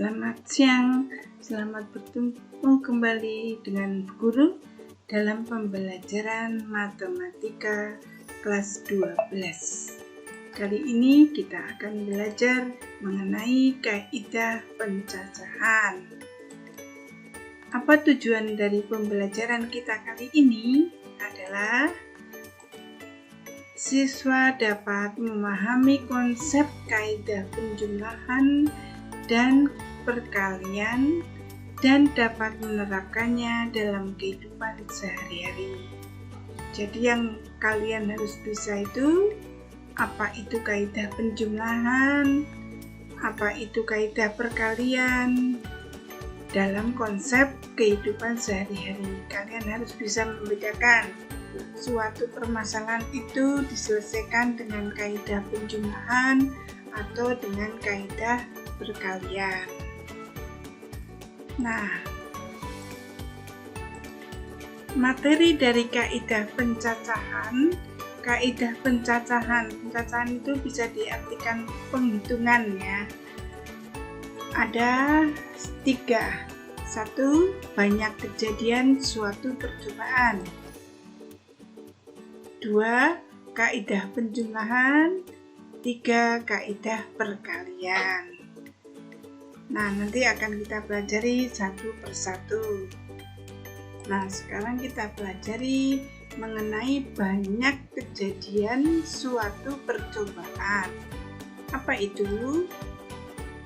Selamat siang, selamat bertemu kembali dengan Bu Guru dalam pembelajaran matematika kelas 12. Kali ini kita akan belajar mengenai kaidah pencacahan. Apa tujuan dari pembelajaran kita kali ini adalah siswa dapat memahami konsep kaidah penjumlahan dan perkalian dan dapat menerapkannya dalam kehidupan sehari-hari. Jadi yang kalian harus bisa itu apa itu kaidah penjumlahan, apa itu kaidah perkalian dalam konsep kehidupan sehari-hari. Kalian harus bisa membedakan suatu permasalahan itu diselesaikan dengan kaidah penjumlahan atau dengan kaidah perkalian. Nah, materi dari kaidah pencacahan. Kaidah pencacahan itu bisa diartikan penghitungan ya. Ada 3. 1. Banyak kejadian suatu percobaan. 2. Kaidah penjumlahan. 3. Kaidah perkalian. Nah, nanti akan kita pelajari satu persatu. Nah, sekarang kita pelajari mengenai banyak kejadian suatu percobaan. Apa itu?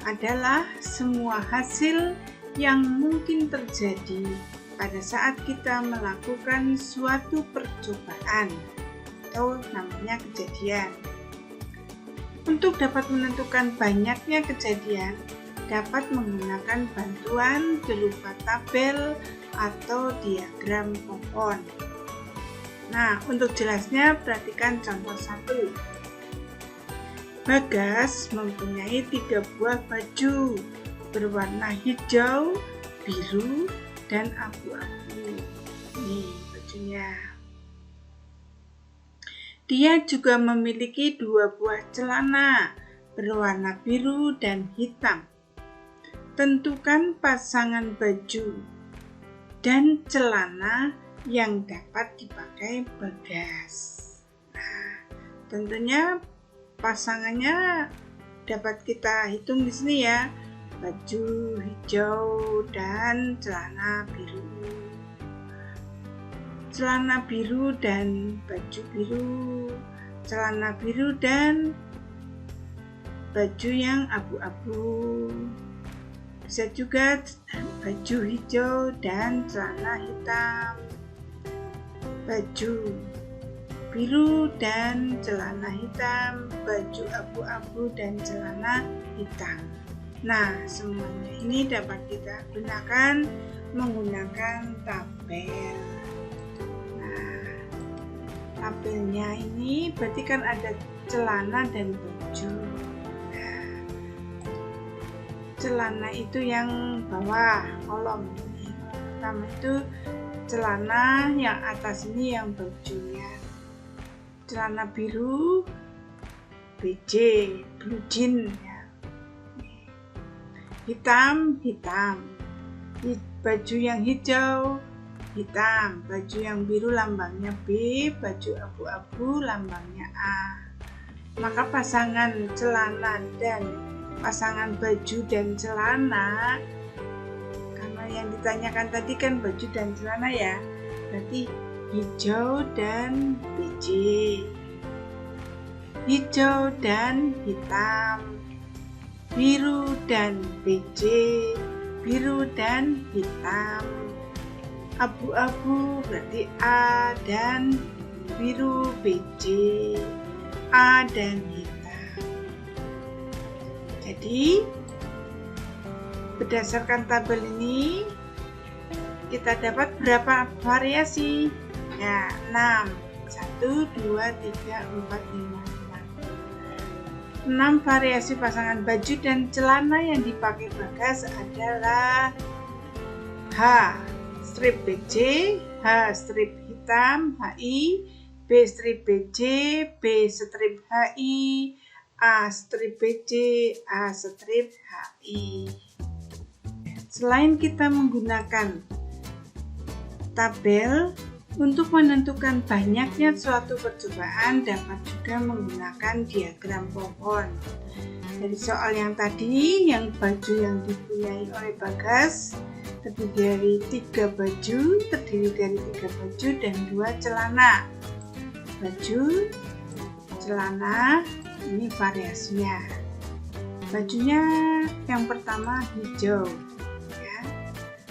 Adalah semua hasil yang mungkin terjadi pada saat kita melakukan suatu percobaan atau namanya kejadian. Untuk dapat menentukan banyaknya kejadian, dapat menggunakan bantuan berupa tabel atau diagram pohon. Nah, untuk jelasnya perhatikan contoh 1. Bagas mempunyai 3 buah baju berwarna hijau, biru, dan abu-abu. Ini bajunya. Dia juga memiliki 2 buah celana berwarna biru dan hitam. Tentukan pasangan baju dan celana yang dapat dipakai Bagas. Nah, tentunya pasangannya dapat kita hitung di sini ya. Baju hijau dan celana biru. Celana biru dan baju biru. Celana biru dan baju yang abu-abu. Bisa juga baju hijau dan celana hitam, baju biru dan celana hitam, baju abu-abu dan celana hitam. Nah, semuanya ini dapat kita gunakan menggunakan tabel. Nah, tabelnya ini berarti kan ada celana dan baju. Celana itu yang bawah kolom ini. Pertama itu celana, yang atas ini yang bajunya. Celana biru BJ, blue jean ya. Hitam. Baju yang hijau hitam, baju yang biru lambangnya B, baju abu-abu lambangnya A. Maka pasangan celana dan pasangan baju dan celana, karena yang ditanyakan tadi kan baju dan celana ya, berarti hijau dan BJ, hijau dan hitam, biru dan BJ, biru dan hitam, abu-abu berarti A dan biru BJ, A dan hitam. Jadi, berdasarkan tabel ini, kita dapat berapa variasi? Ya, 6. 1, 2, 3, 4, 5, 6 variasi pasangan baju dan celana yang dipakai Bagas adalah H. Strip BJ, H. Strip hitam, HI, B. Strip BJ, B. Strip HI, A strip BC, A strip HI. Selain kita menggunakan tabel, untuk menentukan banyaknya suatu percobaan dapat juga merdengungkan diagram pohon. Dari soal yang tadi, yang baju yang dipunyai oleh Bagas terdiri dari 3 baju dan 2 celana. Baju, celana, ini variasinya. Bajunya yang pertama hijau, ya.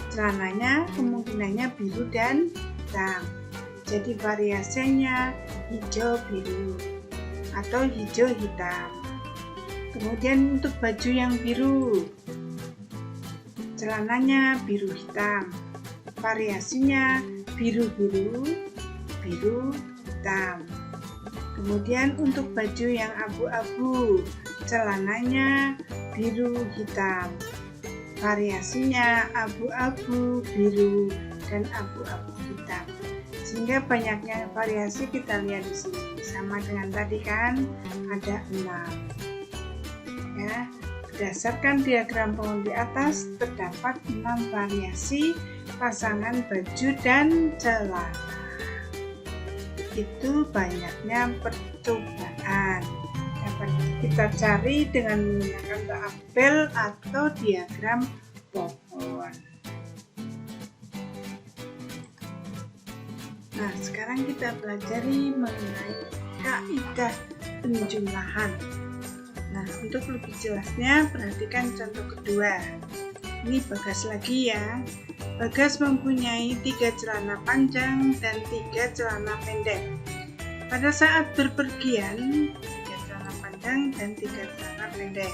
Celananya kemungkinannya biru dan hitam. Jadi variasinya hijau biru atau hijau hitam. Kemudian untuk baju yang biru, celananya biru hitam. Variasinya biru biru, biru hitam. Kemudian untuk baju yang abu-abu, celananya biru hitam. Variasinya abu-abu, biru, dan abu-abu hitam. Sehingga banyaknya variasi kita lihat di sini. Sama dengan tadi kan ada 6. Ya, berdasarkan diagram pohon di atas terdapat 6 variasi pasangan baju dan celana. Itu banyaknya percobaan. Dapat kita cari dengan menggunakan tabel atau diagram pohon. Nah, sekarang kita pelajari mengenai kaidah penjumlahan. Nah, untuk lebih jelasnya perhatikan contoh kedua. Ini Bagas lagi ya. Bagas mempunyai 3 celana panjang dan 3 celana pendek. Pada saat berpergian, 3 celana panjang dan 3 celana pendek.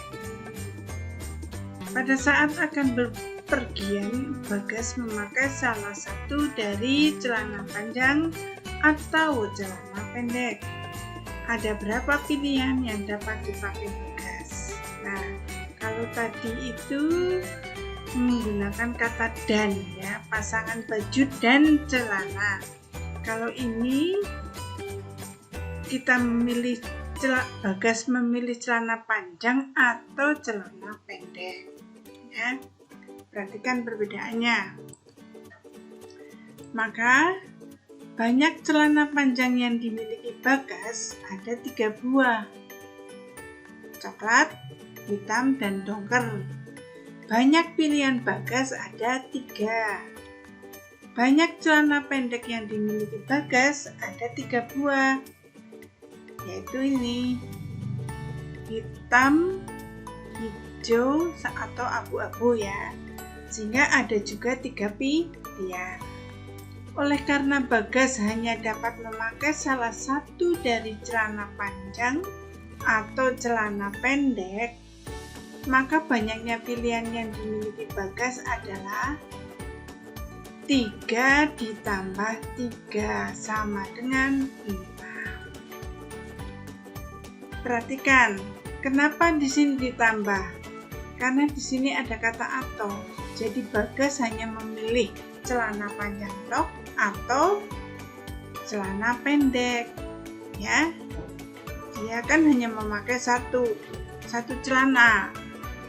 Pada saat akan berpergian, Bagas memakai salah satu dari celana panjang atau celana pendek. Ada berapa pilihan yang dapat dipakai Bagas? Nah, kalau tadi itu menggunakan kata dan ya, pasangan baju dan celana. Kalau ini kita memilih Bagas memilih celana panjang atau celana pendek ya. Perhatikan perbedaannya. Maka banyak celana panjang yang dimiliki Bagas ada 3 buah, coklat, hitam, dan dongker. Banyak pilihan Bagas ada 3. Banyak celana pendek yang dimiliki Bagas ada 3 buah, yaitu ini hitam, hijau, atau abu-abu ya. Sehingga ada juga 3 pilihan. Oleh karena Bagas hanya dapat memakai salah satu dari celana panjang atau celana pendek, maka banyaknya pilihan yang dimiliki Bagas adalah 3 ditambah 3 sama dengan 5. Perhatikan, kenapa di sini ditambah? Karena di sini ada kata atau. Jadi Bagas hanya memilih celana panjang tok atau celana pendek. Ya. Dia kan hanya memakai satu celana.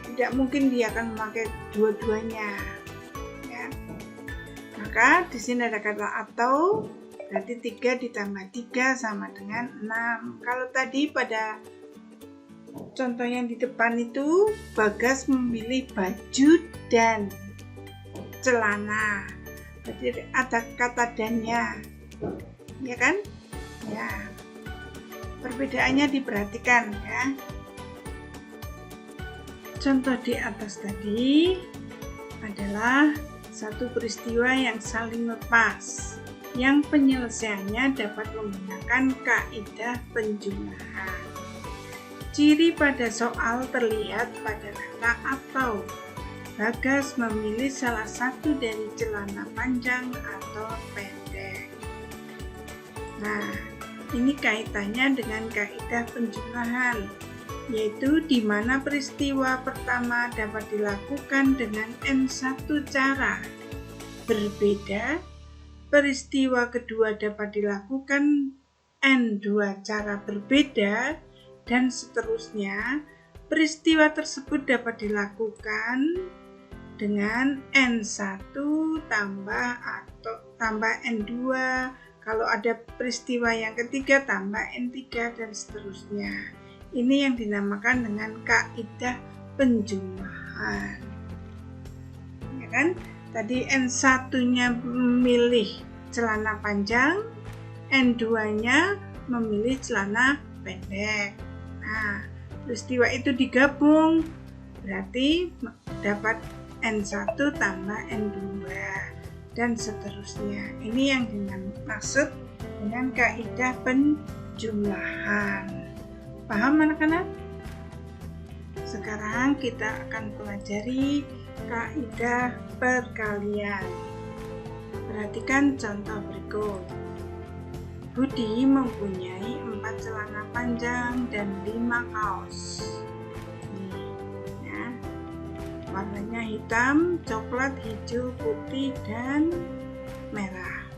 Tidak mungkin dia akan memakai dua-duanya. Ya. Maka di sini ada kata atau, berarti 3 ditambah 3 sama dengan 6. Kalau tadi pada contoh yang di depan itu Bagas memilih baju dan celana. Berarti ada kata dannya. Ya kan? Ya. Perbedaannya diperhatikan ya. Contoh di atas tadi adalah satu peristiwa yang saling lepas, yang penyelesaiannya dapat menggunakan kaidah penjumlahan. Ciri pada soal terlihat pada kata atau. Bagas memilih salah satu dari celana panjang atau pendek. Nah, ini kaitannya dengan kaidah penjumlahan, yaitu di mana peristiwa pertama dapat dilakukan dengan N1 cara. Berbeda, peristiwa kedua dapat dilakukan N2 cara berbeda, dan seterusnya. Peristiwa tersebut dapat dilakukan dengan N1 tambah N2. Kalau ada peristiwa yang ketiga tambah N3 dan seterusnya. Ini yang dinamakan dengan kaidah penjumlahan. Ya kan? Tadi N1-nya memilih celana panjang, N2-nya memilih celana pendek. Nah, peristiwa itu digabung, berarti dapat N1 tambah N2 dan seterusnya. Ini yang dimaksud dengan kaidah penjumlahan. Paham anak-anak? Sekarang kita akan pelajari kaidah perkalian. Perhatikan contoh berikut. Budi mempunyai 4 celana panjang dan 5 kaos. Warnanya hitam, coklat, hijau, putih, dan merah.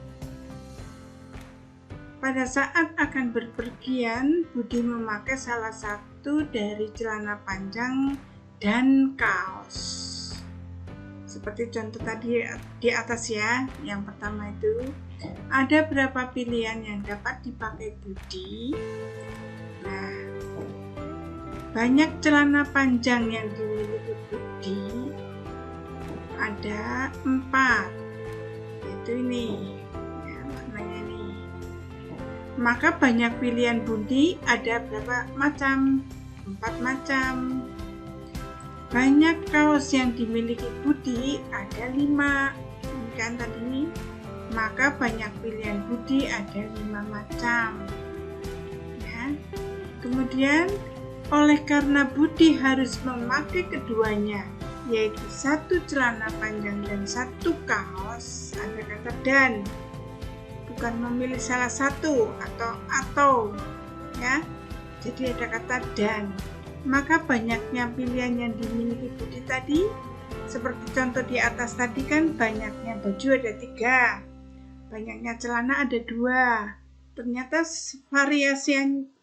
Pada saat akan berpergian, Budi memakai salah satu dari celana panjang dan kaos. Seperti contoh tadi di atas ya, yang pertama itu, ada berapa pilihan yang dapat dipakai Budi? Nah, banyak celana panjang yang dimiliki Budi, ada 4, yaitu ini ya, maknanya ini. Maka banyak pilihan Budi ada berapa macam? 4 macam. Banyak kaos yang dimiliki Budi ada 5, ini kan tadi. Maka banyak pilihan Budi ada 5 macam ya. Kemudian oleh karena Budi harus memakai keduanya, yaitu 1 celana panjang dan 1 kaos, ada kata dan, bukan memilih salah satu atau ya. Jadi ada kata dan. Maka banyaknya pilihan yang dimiliki Budi tadi, seperti contoh di atas tadi kan, banyaknya baju ada 3, banyaknya celana ada 2. Ternyata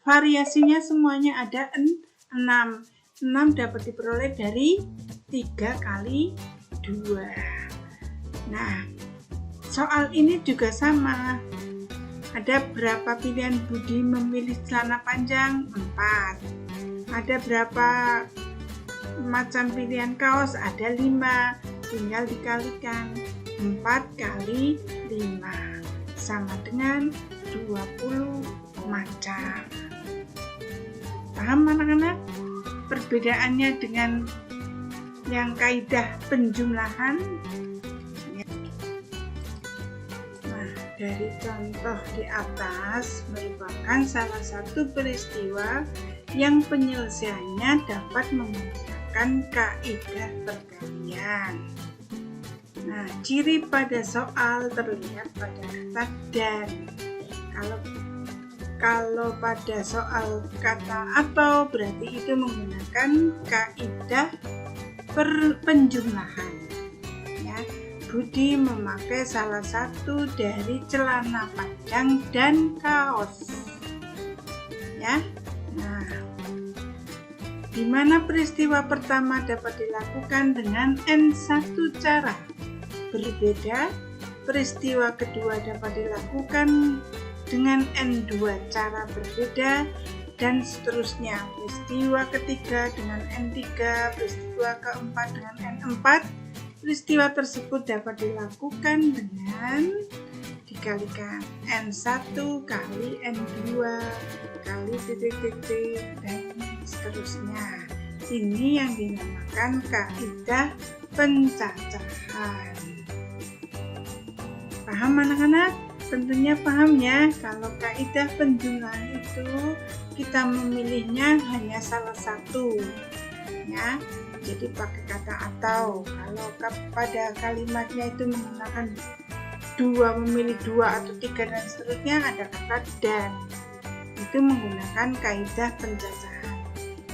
variasinya semuanya ada 6. 6 dapat diperoleh dari 3 kali 2. Nah, soal ini juga sama. Ada berapa pilihan Budi memilih celana panjang? 4. Ada berapa macam pilihan kaos? Ada 5. Tinggal dikalikan. 4 kali 5 sama dengan 20 macam. Paham anak-anak? Perbedaannya dengan yang kaidah penjumlahan. Nah, dari contoh di atas merupakan salah satu peristiwa yang penyelesaiannya dapat menggunakan kaidah perkalian. Nah, ciri pada soal terlihat pada kata dan. Kalau pada soal kata atau, berarti itu menggunakan kaidah penjumlahan. Ya, Budi memakai salah satu dari celana panjang dan kaos. Ya, nah, di mana peristiwa pertama dapat dilakukan dengan N1 cara. Berbeda, peristiwa kedua dapat dilakukan dengan N2 cara berbeda, dan seterusnya. Peristiwa ketiga dengan N3, peristiwa keempat dengan N4. Peristiwa tersebut dapat dilakukan dengan dikalikan N1 kali N2 kali titik-titik dan seterusnya. Ini yang dinamakan kaidah pencacahan. Paham anak-anak? Tentunya paham ya, kalau kaidah penjumlahan itu kita memilihnya hanya salah satu ya. Jadi pakai kata atau. Kalau pada kalimatnya itu menggunakan 2, memilih 2 atau 3 dan seterusnya, ada kata dan. Itu menggunakan kaidah pencacahan.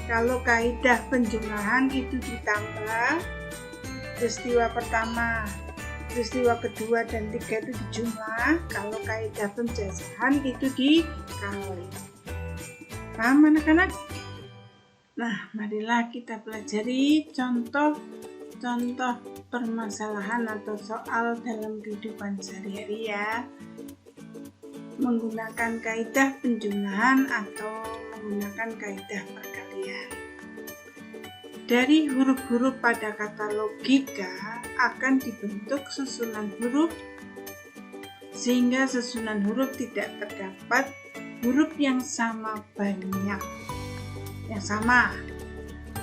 Kalau kaidah penjumlahan itu ditambah peristiwa pertama, peristiwa kedua dan 3 itu dijumlah. Kalau kaidah pencacahan itu dikali. Paham anak-anak? Nah, marilah kita pelajari contoh permasalahan atau soal dalam kehidupan sehari-hari ya, menggunakan kaidah penjumlahan atau menggunakan kaidah perkalian. Dari huruf-huruf pada kata logika akan dibentuk susunan huruf, sehingga susunan huruf tidak terdapat huruf yang sama banyak.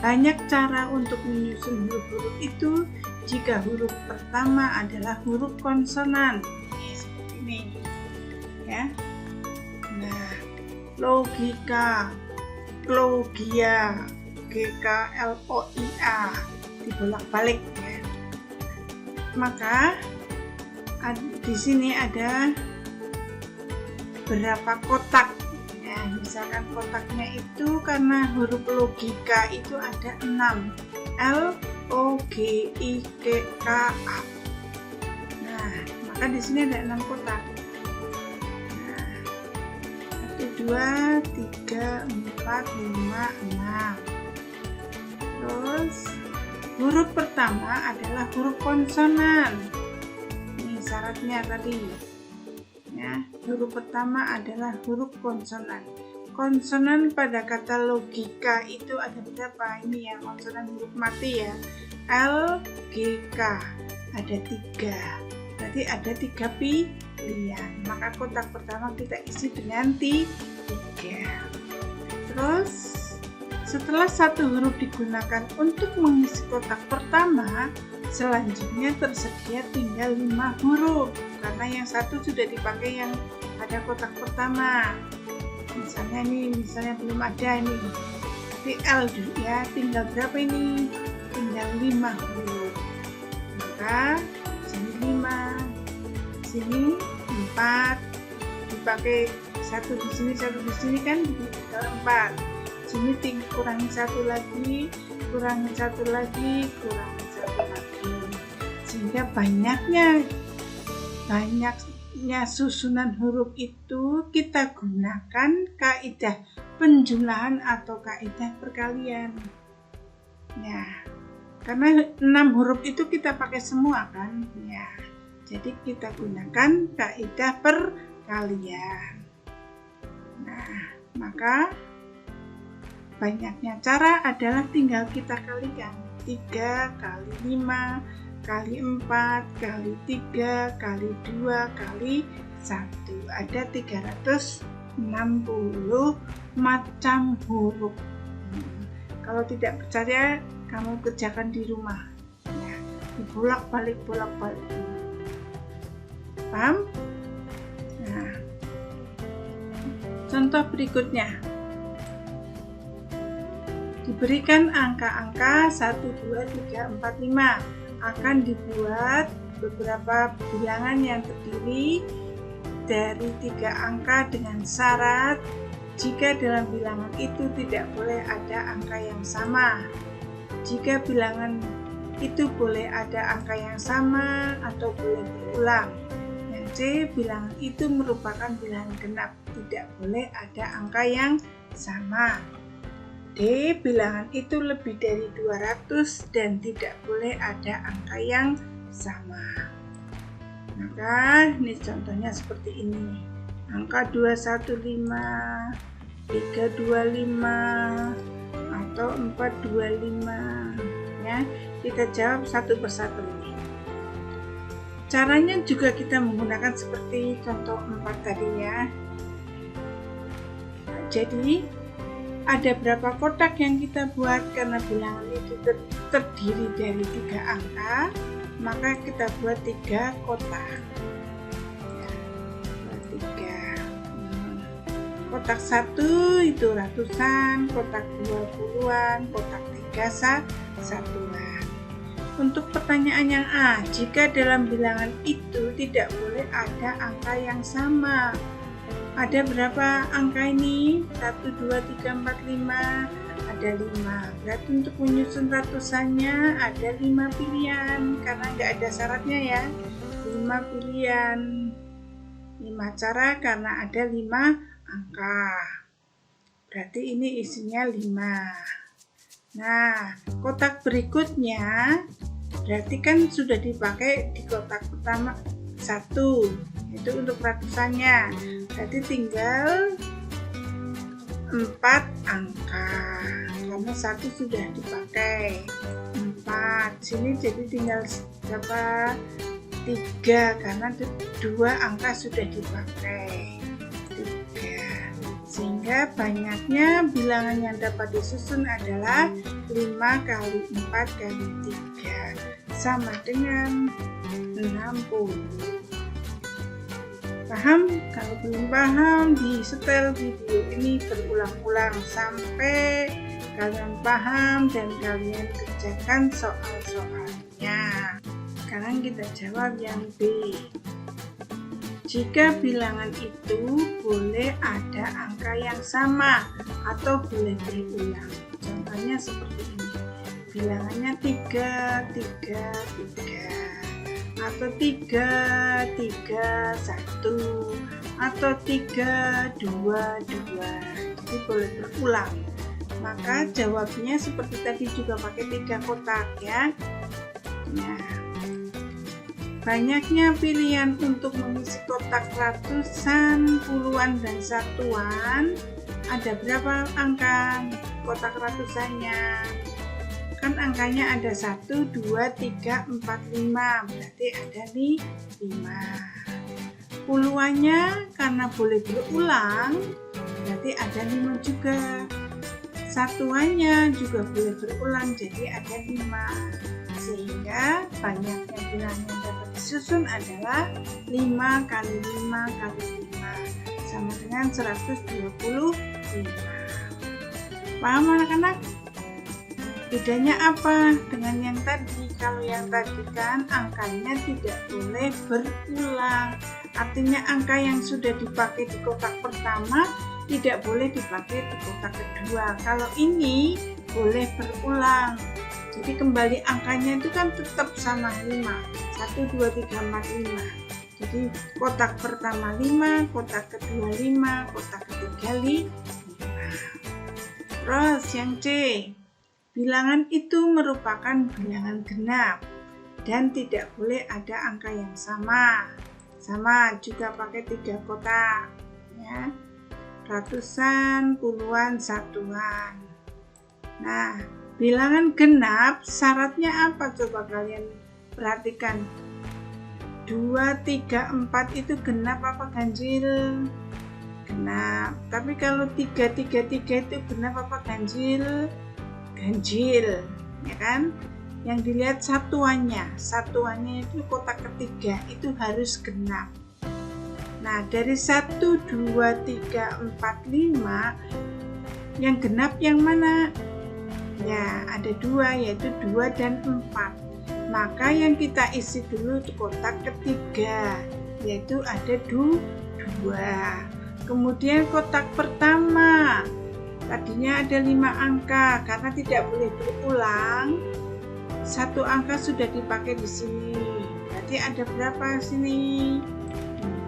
Banyak cara untuk menyusun huruf-huruf itu jika huruf pertama adalah huruf konsonan. Seperti ini. Ya. Nah, logika, logia, GKLOIA dibolak-balik ya. Maka di sini ada berapa kotak ya, misalkan kotaknya itu karena huruf logika itu ada 6, L O G I K K A. Nah, maka di sini ada 6 kotak. Nah, 1 2 3 4 5 6. Terus huruf pertama adalah huruf konsonan. Ini syaratnya tadi. Ya, huruf pertama adalah huruf konsonan. Konsonan pada kata logika itu ada berapa? Ini ya, konsonan huruf mati ya. L, G, K. Ada 3. Berarti ada 3 pilihan. Maka kotak pertama kita isi dengan 3. Terus setelah satu huruf digunakan untuk mengisi kotak pertama, selanjutnya tersedia tinggal 5 huruf karena yang satu sudah dipakai yang pada kotak pertama. Misalnya belum ada ini. Tapi L ya, tinggal berapa ini? Tinggal 5 huruf. Maka sini 5, sini 4, dipakai satu di sini kan tinggal 4. Sini kurangi 1 lagi, kurangi 1 lagi, kurangi 1 lagi. Sehingga banyaknya susunan huruf itu kita gunakan kaidah penjumlahan atau kaidah perkalian. Ya, karena 6 huruf itu kita pakai semua kan. Ya, jadi kita gunakan kaidah perkalian. Nah, maka banyaknya cara adalah tinggal kita kalikan. 3 kali 5 kali 4 kali 3 kali 2 kali 1. Ada 360 macam huruf. Kalau tidak percaya, kamu kerjakan di rumah. Ya, dibolak-balik. Paham? Nah, contoh berikutnya. Diberikan angka-angka 1, 2, 3, 4, 5. Akan dibuat beberapa bilangan yang terdiri dari 3 angka dengan syarat jika dalam bilangan itu tidak boleh ada angka yang sama. Jika bilangan itu boleh ada angka yang sama atau boleh berulang. Yang C, bilangan itu merupakan bilangan genap, tidak boleh ada angka yang sama. D, bilangan itu lebih dari 200 dan tidak boleh ada angka yang sama. Maka ini contohnya seperti ini. Angka 215, 325 atau 425 ya. Kita jawab satu persatu ini. Caranya juga kita menggunakan seperti contoh 4 tadi ya. Jadi ada berapa kotak yang kita buat karena bilangan itu terdiri dari 3 angka, maka kita buat 3 kotak. Ya, 3. Kotak 1 itu ratusan, kotak 2 puluhan, kotak 3 satuan. Untuk pertanyaan yang A, jika dalam bilangan itu tidak boleh ada angka yang sama. Ada berapa angka ini? 1, 2, 3, 4, 5. Ada 5. Berarti untuk menyusun ratusannya ada 5 pilihan. Karena nggak ada syaratnya ya. 5 pilihan. 5 cara karena ada 5 angka. Berarti ini isinya 5. Nah, kotak berikutnya berarti kan sudah dipakai di kotak pertama 1, itu untuk ratusannya, berarti tinggal 4 angka karena 1 sudah dipakai 4, sini jadi tinggal berapa, 3 karena 2 angka sudah dipakai 3, sehingga banyaknya bilangan yang dapat disusun adalah 5 kali 4 kali 3 sama dengan 60. Paham? Kalau belum paham, di setel video ini berulang-ulang sampai kalian paham dan kalian kerjakan soal-soalnya. Sekarang kita jawab yang B. Jika bilangan itu boleh ada angka yang sama atau boleh berulang. Contohnya seperti ini. Bilangannya 3, 3, 3. Atau 3, 3, 1. Atau 3, 2, 2. Jadi boleh berulang. Maka jawabnya seperti tadi juga pakai 3 kotak ya. Nah, banyaknya pilihan untuk mengisi kotak ratusan, puluhan, dan satuan. Ada berapa angka kotak ratusannya? Kan angkanya ada 1, 2, 3, 4, 5. Berarti ada nih 5. Puluhannya karena boleh berulang, berarti ada 5 juga. Satuannya juga boleh berulang, jadi ada 5. Sehingga banyaknya bilangan yang dapat disusun adalah 5 kali 5 kali 5 sama dengan 125. Paham anak-anak? Bedanya apa dengan yang tadi? Kalau yang tadi kan angkanya tidak boleh berulang, artinya angka yang sudah dipakai di kotak pertama tidak boleh dipakai di kotak kedua. Kalau ini boleh berulang, jadi kembali angkanya itu kan tetap sama 5, 1, 2, 3, 4, 5. Jadi kotak pertama 5, kotak kedua 5, kotak ketiga 5. Terus yang C, bilangan itu merupakan bilangan genap dan tidak boleh ada angka yang sama. Sama juga pakai 3 kotak ya. Ratusan, puluhan, satuan. Nah, bilangan genap syaratnya apa? Coba kalian perhatikan. 2, 3, 4 itu genap apa ganjil? Genap. Tapi kalau 3, 3, 3 itu genap apa ganjil? Ganjil, ya kan? Yang dilihat satuannya itu kotak ketiga itu harus genap. Nah, dari 1, 2, 3, 4, 5 yang genap yang mana? Ya, ada 2, yaitu 2 dan 4. Maka yang kita isi dulu di kotak ketiga, yaitu ada 2. Kemudian kotak pertama, tadinya ada 5 angka, karena tidak boleh berulang. 1 angka sudah dipakai di sini. Berarti ada berapa sini?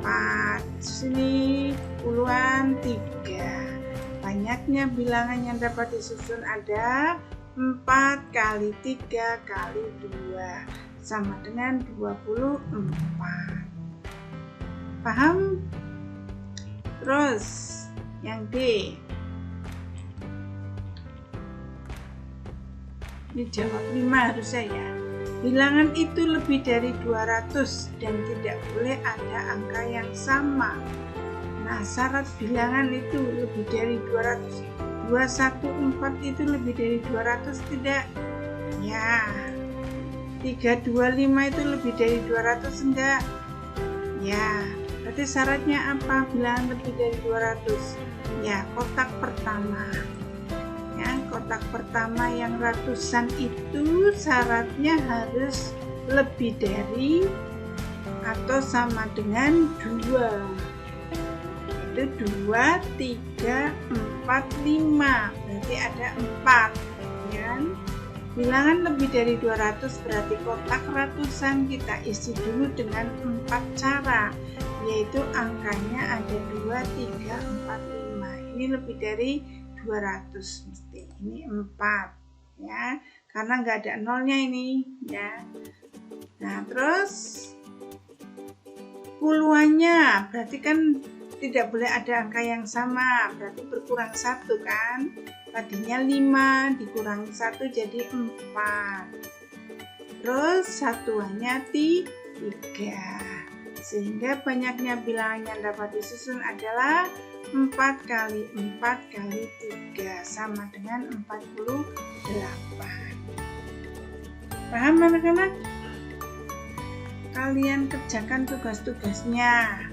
4. Sini puluhan 3. Banyaknya bilangan yang dapat disusun ada 4 kali 3 kali 2 sama dengan 24. Paham? Terus yang D. Ini jawab 5 harusnya ya. Bilangan itu lebih dari 200 dan tidak boleh ada angka yang sama. Nah, syarat bilangan itu lebih dari 200. 214 itu lebih dari 200 tidak? Ya. 325 itu lebih dari 200 enggak? Ya. Berarti syaratnya apa? Bilangan lebih dari 200. Ya, kotak pertama. Ya, kotak pertama yang ratusan itu syaratnya harus lebih dari atau sama dengan 2. Itu 2, 3, 4, 5. Berarti ada 4. Ya. Bilangan lebih dari 200 berarti kotak ratusan kita isi dulu dengan 4 cara, yaitu angkanya ada 2, 3, 4, 5. Ini lebih dari 200 mesti. Ini 4 ya. karena nggak ada nolnya ini ya. Nah terus puluhannya berarti kan tidak boleh ada angka yang sama, berarti berkurang 1 kan. Tadinya 5 dikurangi 1 jadi 4. Terus satuannya 3. Sehingga banyaknya bilangan yang dapat disusun adalah 4 kali 4 kali 3 sama dengan 48. Paham anak-anak? Kalian kerjakan tugas-tugasnya.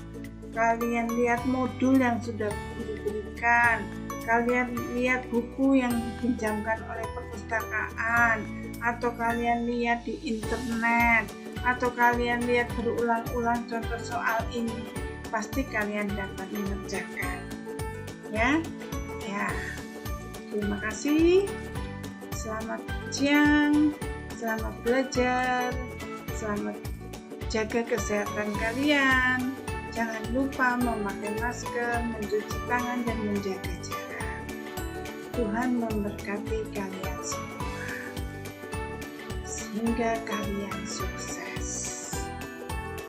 Kalian lihat modul yang sudah diberikan. Kalian lihat buku yang dipinjamkan oleh perpustakaan, atau kalian lihat di internet, atau kalian lihat berulang-ulang contoh soal ini. Pasti kalian dapat mengerjakan. Ya. Terima kasih. Selamat siang. Selamat belajar. Selamat jaga kesehatan kalian. Jangan lupa memakai masker, mencuci tangan, dan menjaga jarak. Tuhan memberkati kalian semua, sehingga kalian sukses.